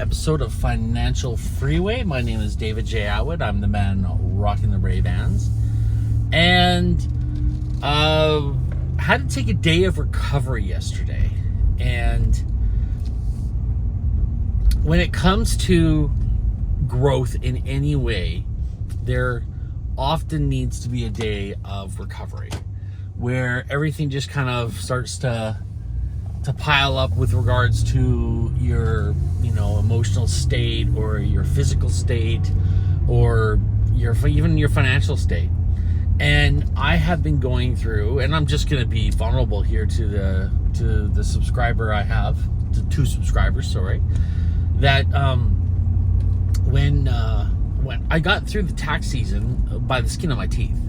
episode of Financial Freeway. My name is David J. Atwood. I'm the man rocking the Ray-Bans. And had to take a day of recovery yesterday. And when it comes to growth in any way, there often needs to be a day of recovery where everything just kind of starts to pile up with regards to your, emotional state or your physical state or even your financial state. And I have been going through, and I'm just going to be vulnerable here to the subscriber I have, to 2 subscribers, sorry, that when I got through the tax season by the skin of my teeth,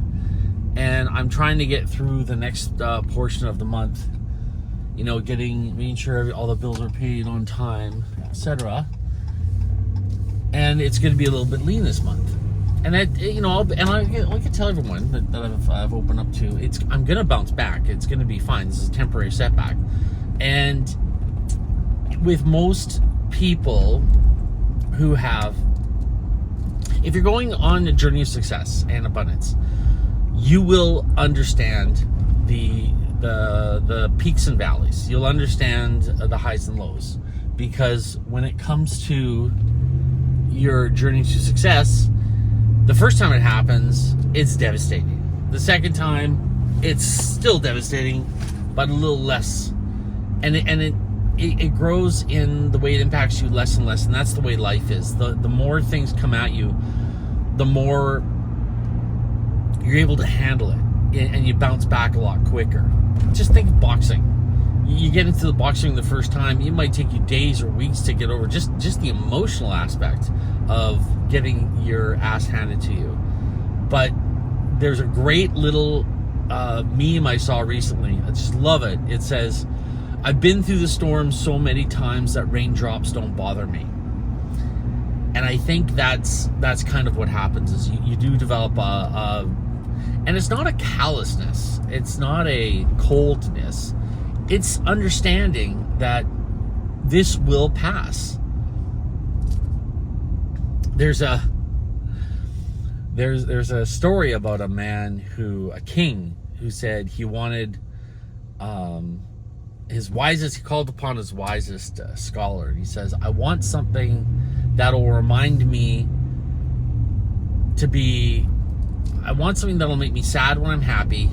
and I'm trying to get through the next portion of the month, making sure all the bills are paid on time, etc. And it's going to be a little bit lean this month. And I can tell everyone that I've opened up to, I'm going to bounce back. It's going to be fine. This is a temporary setback. And with most people who have, if you're going on a journey of success and abundance, you will understand the peaks and valleys. You'll understand the highs and lows, because when it comes to your journey to success, the first time it happens, it's devastating. The second time, it's still devastating, but a little less. And it grows in the way it impacts you less and less, and that's the way life is. The more things come at you, the more you're able to handle it, and you bounce back a lot quicker. Just think of boxing. You get into the boxing the first time, it might take you days or weeks to get over just the emotional aspect of getting your ass handed to you. But there's a great little meme I saw recently. I just love it. It says, "I've been through the storm so many times that raindrops don't bother me." And I think that's kind of what happens, is you do develop and it's not a callousness, it's not a coldness, it's understanding that this will pass. There's a story about a king who said he wanted he called upon his wisest scholar, and he says, "I want something that'll remind me I want something that'll make me sad when I'm happy.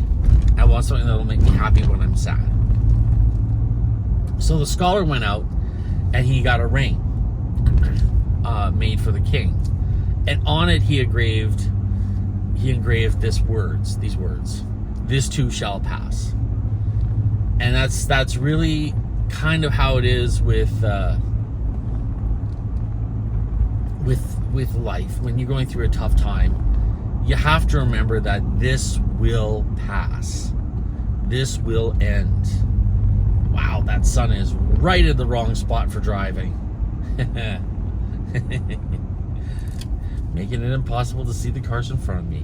I want something that'll make me happy when I'm sad." So the scholar went out and he got a ring made for the king, and on it he engraved these words, "This too shall pass." And that's really kind of how it is with life. When you're going through a tough time, you have to remember that this will pass. This will end. Wow, that sun is right at the wrong spot for driving. Making it impossible to see the cars in front of me.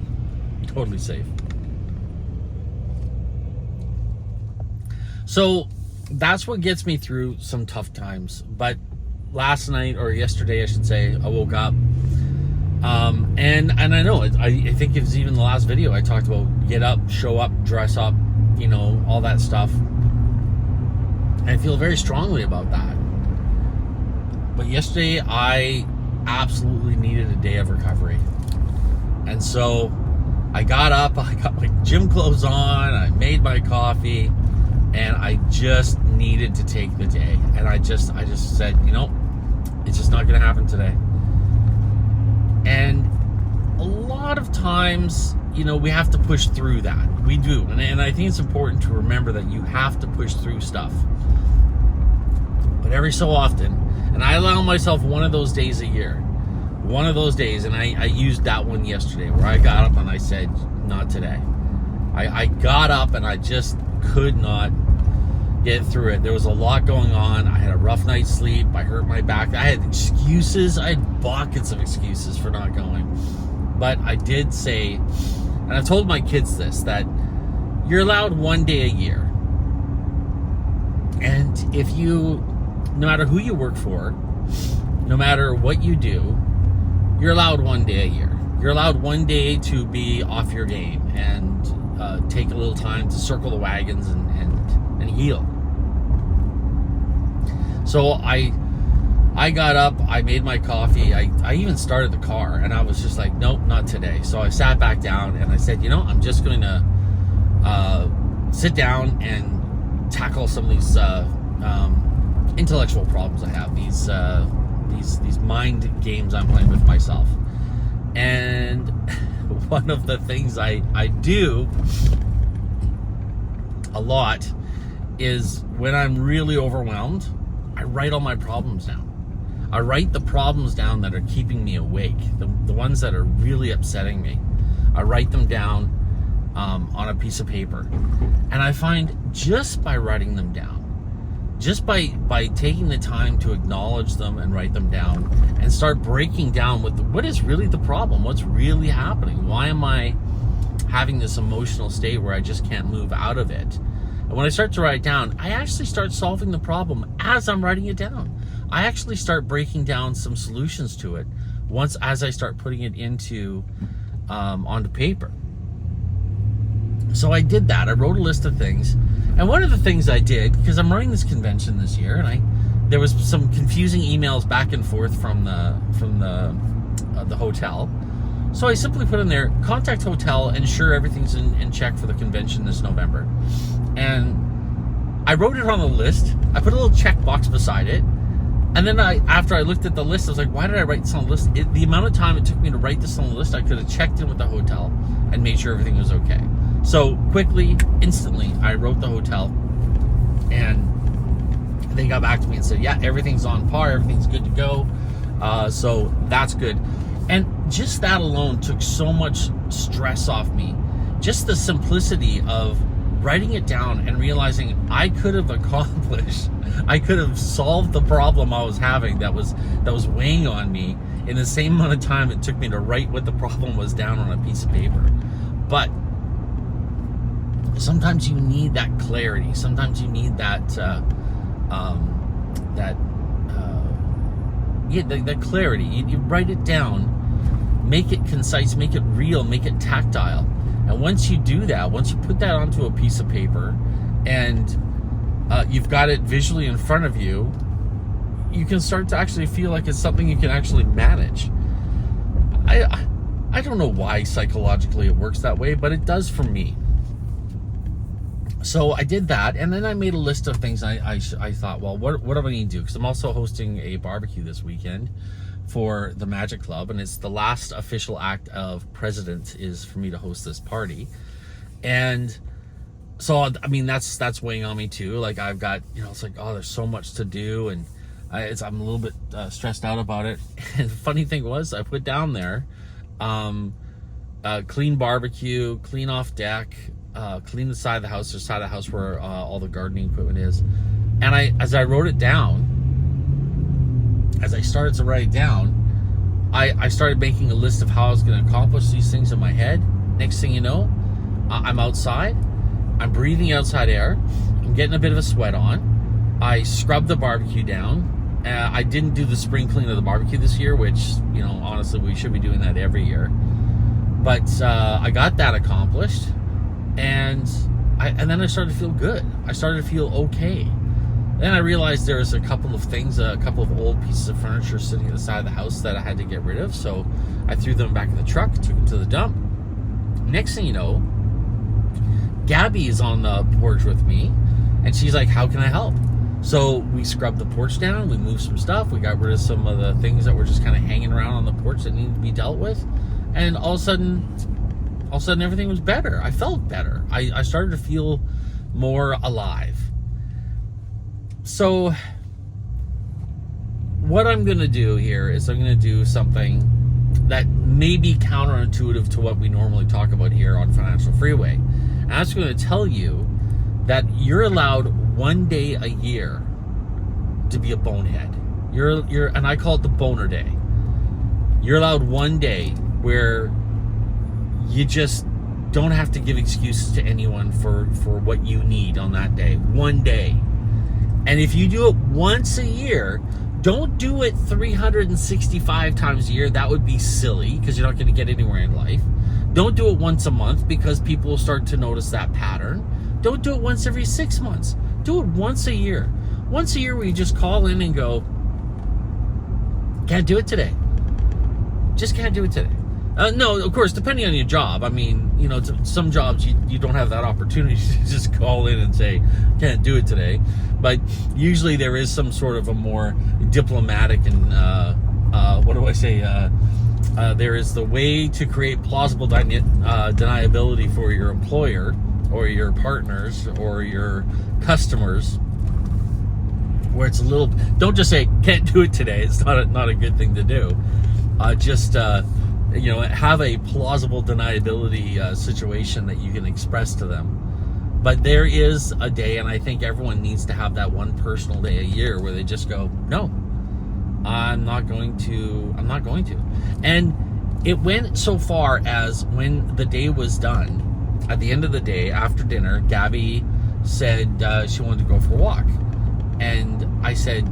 Totally safe. So that's what gets me through some tough times. But last night, or yesterday I should say, I woke up and I know I think it was even the last video I talked about, get up, show up, dress up, all that stuff. And I feel very strongly about that. But yesterday I absolutely needed a day of recovery. And so I got up, I got my gym clothes on, I made my coffee, and I just needed to take the day. And I just said, it's just not going to happen today. And a lot of times, we have to push through that. We do. And I think it's important to remember that you have to push through stuff. But every so often, and I allow myself one of those days a year, one of those days, and I used that one yesterday, where I got up and I said, not today. I got up and I just could not get through it. There was a lot going on. I had a rough night's sleep. I hurt my back. I had excuses. I had buckets of excuses for not going. But I did say, and I've told my kids this, that you're allowed one day a year. And if you, no matter who you work for, no matter what you do, you're allowed one day a year. You're allowed one day to be off your game and take a little time to circle the wagons and heal. So I got up, I made my coffee, I even started the car, and I was just like, nope, not today. So I sat back down and I said, I'm just going to sit down and tackle some of these intellectual problems I have, these mind games I'm playing with myself. And one of the things I do a lot is when I'm really overwhelmed, I write all my problems down. I write the problems down that are keeping me awake, the ones that are really upsetting me. I write them down on a piece of paper. And I find just by writing them down, just by taking the time to acknowledge them and write them down and start breaking down what is really the problem, what's really happening, why am I having this emotional state where I just can't move out of it. And when I start to write it down, I actually start solving the problem as I'm writing it down. I actually start breaking down some solutions to it as I start putting it onto paper. So I did that. I wrote a list of things. And one of the things I did, because I'm running this convention this year, and there was some confusing emails back and forth from the hotel. So I simply put in there, contact hotel, ensure everything's in check for the convention this November. And I wrote it on a list. I put a little checkbox beside it. And then after I looked at the list, I was like, why did I write this on the list? The amount of time it took me to write this on the list, I could have checked in with the hotel and made sure everything was okay. So quickly, instantly, I wrote the hotel, and they got back to me and said, yeah, everything's on par, everything's good to go. So that's good. And just that alone took so much stress off me. Just the simplicity of writing it down and realizing I could have solved the problem I was having that was weighing on me in the same amount of time it took me to write what the problem was down on a piece of paper. But sometimes you need that clarity. Sometimes you need that clarity. You write it down, make it concise, make it real, make it tactile. And once you do that, once you put that onto a piece of paper and you've got it visually in front of you, you can start to actually feel like it's something you can actually manage. I don't know why psychologically it works that way, but it does for me. So I did that, and then I made a list of things I thought, well, what do I need to do? Because I'm also hosting a barbecue this weekend for the Magic Club, and it's the last official act of President is for me to host this party. And so, I mean, that's weighing on me too. Like I've got, it's like, oh, there's so much to do, and I'm a little bit stressed out about it. And the funny thing was, I put down there, clean barbecue, clean off deck, clean the side of the house, where all the gardening equipment is. And as I wrote it down, as I started to write it down, I started making a list of how I was going to accomplish these things in my head. Next thing you know, I'm outside. I'm breathing outside air. I'm getting a bit of a sweat on. I scrubbed the barbecue down. I didn't do the spring clean of the barbecue this year, which, honestly, we should be doing that every year. But I got that accomplished. And then I started to feel good. I started to feel okay. Then I realized there was a couple of old pieces of furniture sitting at the side of the house that I had to get rid of. So I threw them back in the truck, took them to the dump. Next thing you know, Gabby is on the porch with me, and she's like, how can I help? So we scrubbed the porch down, we moved some stuff, we got rid of some of the things that were just kind of hanging around on the porch that needed to be dealt with. And all of a sudden everything was better. I felt better. I started to feel more alive. So what I'm going to do here is I'm going to do something that may be counterintuitive to what we normally talk about here on Financial Freeway. And I'm just going to tell you that you're allowed one day a year to be a bonehead. And I call it the boner day. You're allowed one day where you just don't have to give excuses to anyone for what you need on that day. One day. And if you do it once a year, Don't do it 365 times a year. That would be silly because you're not going to get anywhere in life. Don't do it once a month because people will start to notice that pattern. Don't do it once every 6 months. Do it once a year. Once a year where you just call in and go, can't do it today. Just can't do it today. No, of course, depending on your job. I mean, you know, some jobs you don't have that opportunity to just call in and say, can't do it today. But usually there is some sort of a more diplomatic and, there is the way to create plausible deniability for your employer or your partners or your customers, where it's a little, don't just say, can't do it today. It's not a good thing to do. Have a plausible deniability situation that you can express to them. But there is a day, and I think everyone needs to have that one personal day a year where they just go, no, I'm not going to. And it went so far as when the day was done, at the end of the day, after dinner, Gabby said she wanted to go for a walk. And I said,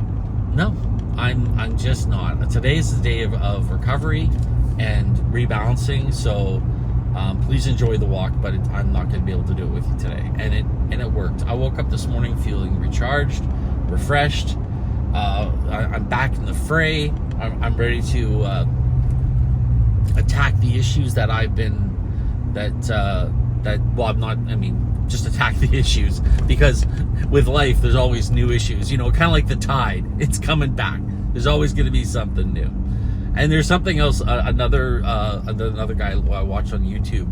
no, I'm just not. Today is the day of recovery and rebalancing, so please enjoy the walk, but I'm not going to be able to do it with you today. And it worked. I woke up this morning feeling recharged, refreshed. I'm back in the fray. I'm ready to attack the issues that I've been just attack the issues, because with life there's always new issues, you know, kind of like the tide. It's coming back. There's always going to be something new. And there's something else. Another guy I watched on YouTube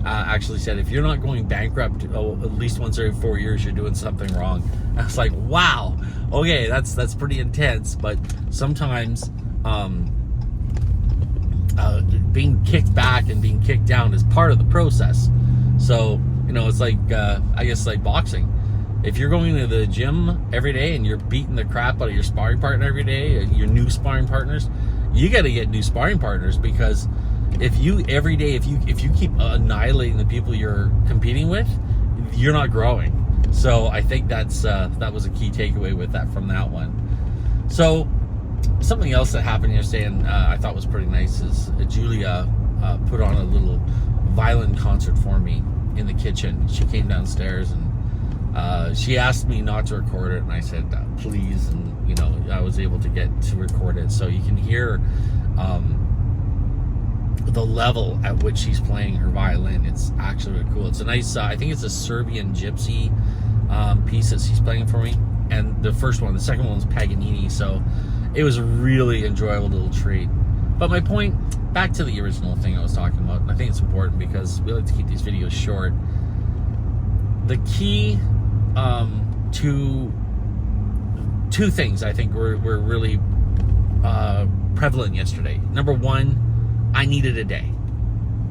actually said, if you're not going bankrupt at least once every 4 years, you're doing something wrong. I was like, wow, okay, that's pretty intense. But sometimes being kicked back and being kicked down is part of the process. So, you know, it's like, I guess like boxing. If you're going to the gym every day and you're beating the crap out of your sparring partner every day, your new sparring partners, you got to get new sparring partners, because if you keep annihilating the people you're competing with, you're not growing. So I think that was a key takeaway with that from that one. So something else that happened yesterday, and I thought was pretty nice, is Julia put on a little violin concert for me in the kitchen. She came downstairs and she asked me not to record it, and I said please, and you know, I was able to get to record it, so you can hear the level at which she's playing her violin. It's actually really cool. It's a nice, I think it's a Serbian gypsy piece that she's playing for me, and the second one was Paganini, so it was a really enjoyable little treat. But my point, back to the original thing I was talking about, and I think it's important because we like to keep these videos short. The key to two things I think were really prevalent yesterday. Number one, I needed a day.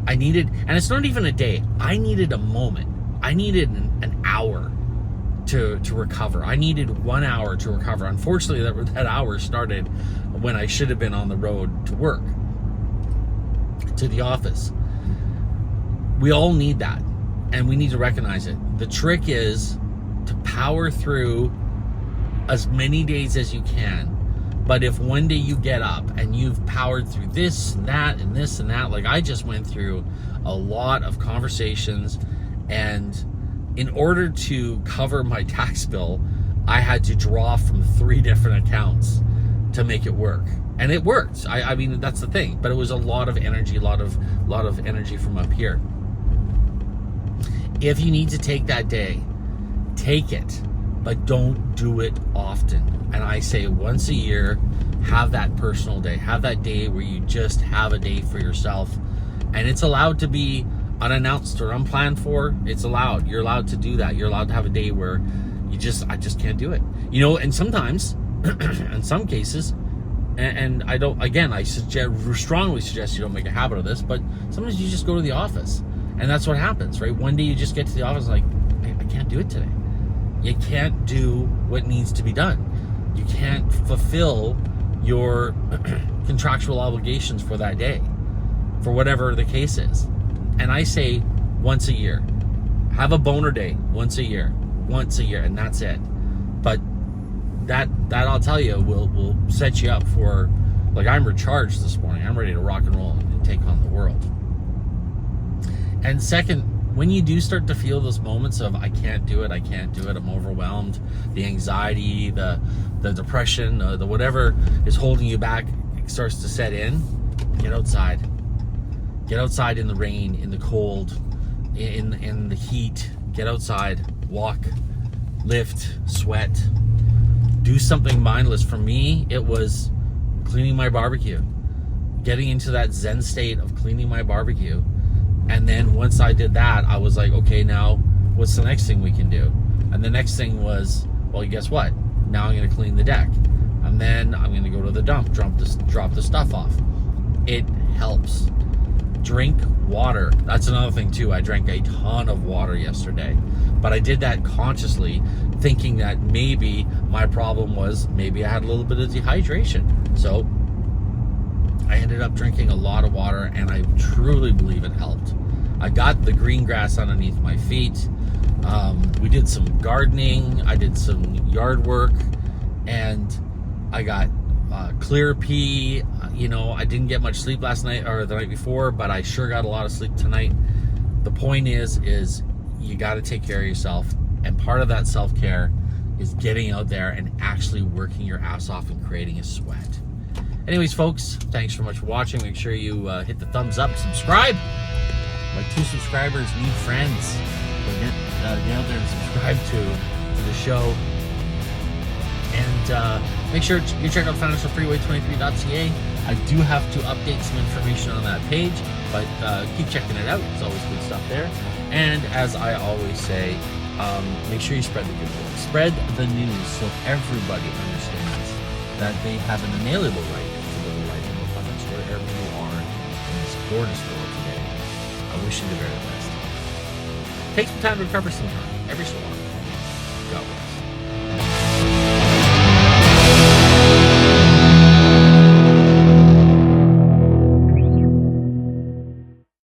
And it's not even a day, I needed a moment. I needed an hour to recover. I needed 1 hour to recover. Unfortunately, that hour started when I should have been on the road to work, to the office. We all need that, and we need to recognize it. The trick is to power through as many days as you can. But if one day you get up and you've powered through this and that and this and that, like I just went through a lot of conversations, and in order to cover my tax bill, I had to draw from 3 different accounts to make it work. And it worked. I mean, that's the thing. But it was a lot of energy, a lot of energy from up here. If you need to take that day, take it, but don't do it often. And I say once a year, have that personal day. Have that day where you just have a day for yourself. And it's allowed to be unannounced or unplanned for. It's allowed. You're allowed to do that. You're allowed to have a day where I just can't do it. You know, and sometimes, in some cases, and I strongly suggest you don't make a habit of this, but sometimes you just go to the office. And that's what happens, right? One day you just get to the office like, I can't do it today. You can't do what needs to be done. You can't fulfill your contractual obligations for that day, for whatever the case is. And I say once a year. Have a boner day once a year, and that's it. But that I'll tell you will set you up for, like, I'm recharged this morning. I'm ready to rock and roll and take on the world. And second, when you do start to feel those moments of I can't do it, I'm overwhelmed, the anxiety, the depression, the whatever is holding you back starts to set in, get outside. Get outside in the rain, in the cold, in the heat. Get outside, walk, lift, sweat. Do something mindless. For me, it was cleaning my barbecue. Getting into that Zen state of cleaning my barbecue. And then once I did that, I was like, okay, now what's the next thing we can do? And the next thing was, well, guess what? Now I'm going to clean the deck. And then I'm going to go to the dump, drop the stuff off. It helps. Drink water. That's another thing too. I drank a ton of water yesterday, but I did that consciously, thinking that maybe my problem was maybe I had a little bit of dehydration. So I ended up drinking a lot of water, and I truly believe it helped. I got the green grass underneath my feet. We did some gardening. I did some yard work, and I got clear pee. I didn't get much sleep last night or the night before, but I sure got a lot of sleep tonight. The point is you got to take care of yourself, and part of that self-care is getting out there and actually working your ass off and creating a sweat. Anyways, folks, thanks so much for watching. Make sure you hit the thumbs up, subscribe. My 2 subscribers need friends. So get out there and subscribe to the show. And make sure you check out financialfreeway23.ca. I do have to update some information on that page, but keep checking it out. It's always good stuff there. And as I always say, make sure you spread the good word. Spread the news so everybody understands that they have an inalienable right to live a life of abundance wherever you are in this gorgeous world today. I wish you the very best. Take some time to recover sometime, every so often. God bless.